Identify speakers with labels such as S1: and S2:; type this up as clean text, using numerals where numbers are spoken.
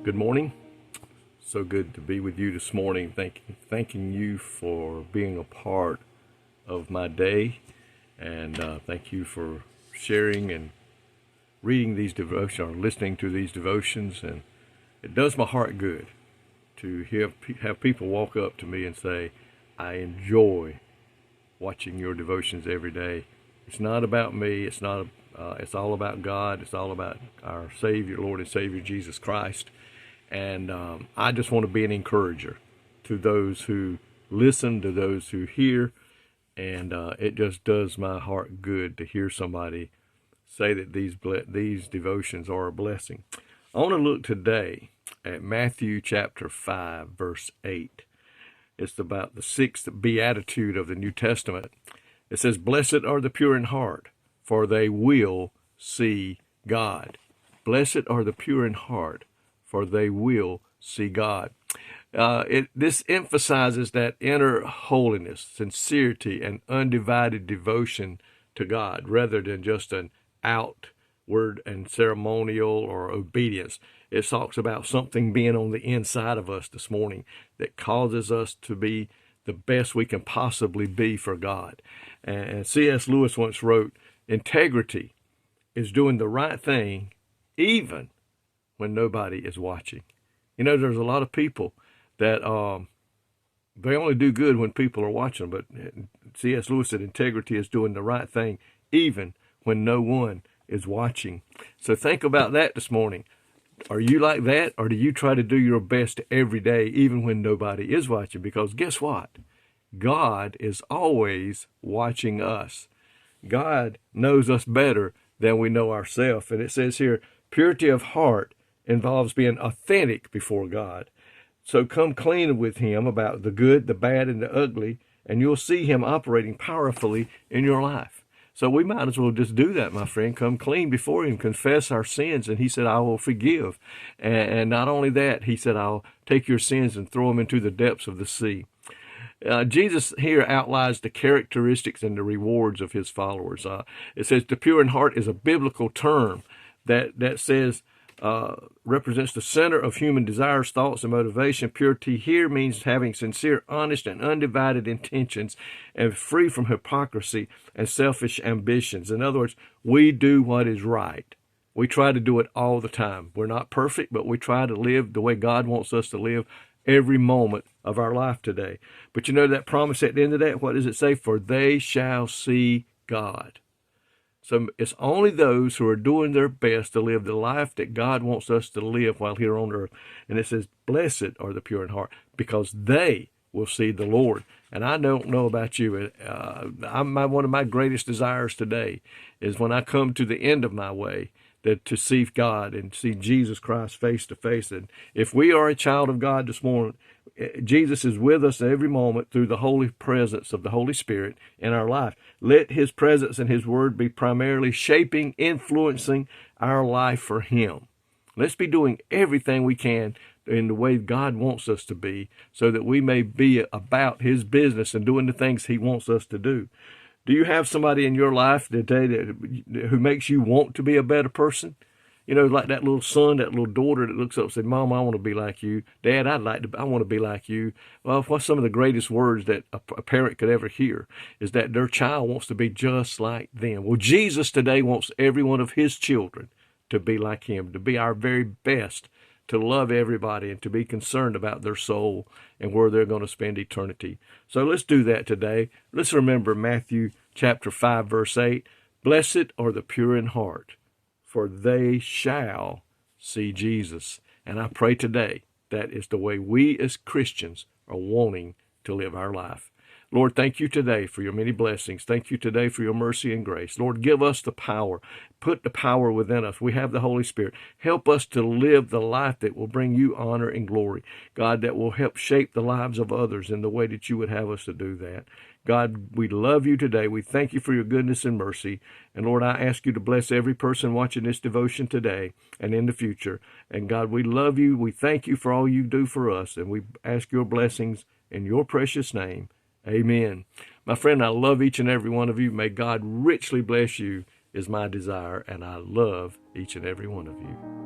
S1: Good morning. So good to be with you this morning. Thanking you for being a part of my day, and thank you for sharing and reading these devotions or listening to these devotions. And it does my heart good to have people walk up to me and say, "I enjoy watching your devotions every day." It's not about me. It's not. It's all about God. It's all about our Savior, Lord and Savior Jesus Christ. And I just want to be an encourager to those who listen, to those who hear. And it just does my heart good to hear somebody say that these devotions are a blessing. I want to look today at Matthew chapter 5, verse 8. It's about the sixth beatitude of the New Testament. It says, "Blessed are the pure in heart, for they will see God." Blessed are the pure in heart, for they will see God. This emphasizes that inner holiness, sincerity, and undivided devotion to God, rather than just an outward and ceremonial or obedience. It talks about something being on the inside of us this morning that causes us to be the best we can possibly be for God. And C.S. Lewis once wrote, "Integrity is doing the right thing even when nobody is watching." You know, there's a lot of people that they only do good when people are watching, but C.S. Lewis said integrity is doing the right thing even when no one is watching. So think about that this morning. Are you like that, or do you try to do your best every day even when nobody is watching? Because guess what? God is always watching us. God knows us better than we know ourselves. And it says here, purity of heart involves being authentic before God. So come clean with him about the good, the bad, and the ugly, and you'll see him operating powerfully in your life. So we might as well just do that, my friend. Come clean before him, confess our sins, and he said, "I will forgive." And not only that, he said, "I'll take your sins and throw them into the depths of the sea." Jesus here outlines the characteristics and the rewards of his followers. It says the pure in heart is a biblical term that says represents the center of human desires, thoughts, and motivation. Purity here means having sincere, honest, and undivided intentions and free from hypocrisy and selfish ambitions. In other words, we do what is right. We try to do it all the time. We're not perfect, but we try to live the way God wants us to live every moment of our life today. But you know that promise at the end of that, what does it say? "For they shall see God." So it's only those who are doing their best to live the life that God wants us to live while here on earth. And it says, "Blessed are the pure in heart, because they will see the Lord." And I don't know about you. One of my greatest desires today is when I come to the end of my way, that to see God and see Jesus Christ face to face. And if we are a child of God this morning, Jesus is with us every moment through the holy presence of the Holy Spirit in our life. Let his presence and his word be primarily shaping, influencing our life for him. Let's be doing everything we can in the way God wants us to be, so that we may be about his business and doing the things he wants us to do. Do you have somebody in your life today who makes you want to be a better person? You know, like that little son, that little daughter that looks up and says, "Mom, I want to be like you. Dad, I want to be like you." Well, what's some of the greatest words that a parent could ever hear is that their child wants to be just like them. Well, Jesus today wants every one of his children to be like him, to be our very best, to love everybody and to be concerned about their soul and where they're going to spend eternity. So let's do that today. Let's remember Matthew chapter 5, verse 8. "Blessed are the pure in heart, for they shall see Jesus." And I pray today that is the way we as Christians are wanting to live our life. Lord, thank you today for your many blessings. Thank you today for your mercy and grace. Lord, give us the power. Put the power within us. We have the Holy Spirit. Help us to live the life that will bring you honor and glory. God, that will help shape the lives of others in the way that you would have us to do that. God, we love you today. We thank you for your goodness and mercy. And Lord, I ask you to bless every person watching this devotion today and in the future. And God, we love you. We thank you for all you do for us. And we ask your blessings in your precious name. Amen. My friend, I love each and every one of you. May God richly bless you is my desire, and I love each and every one of you.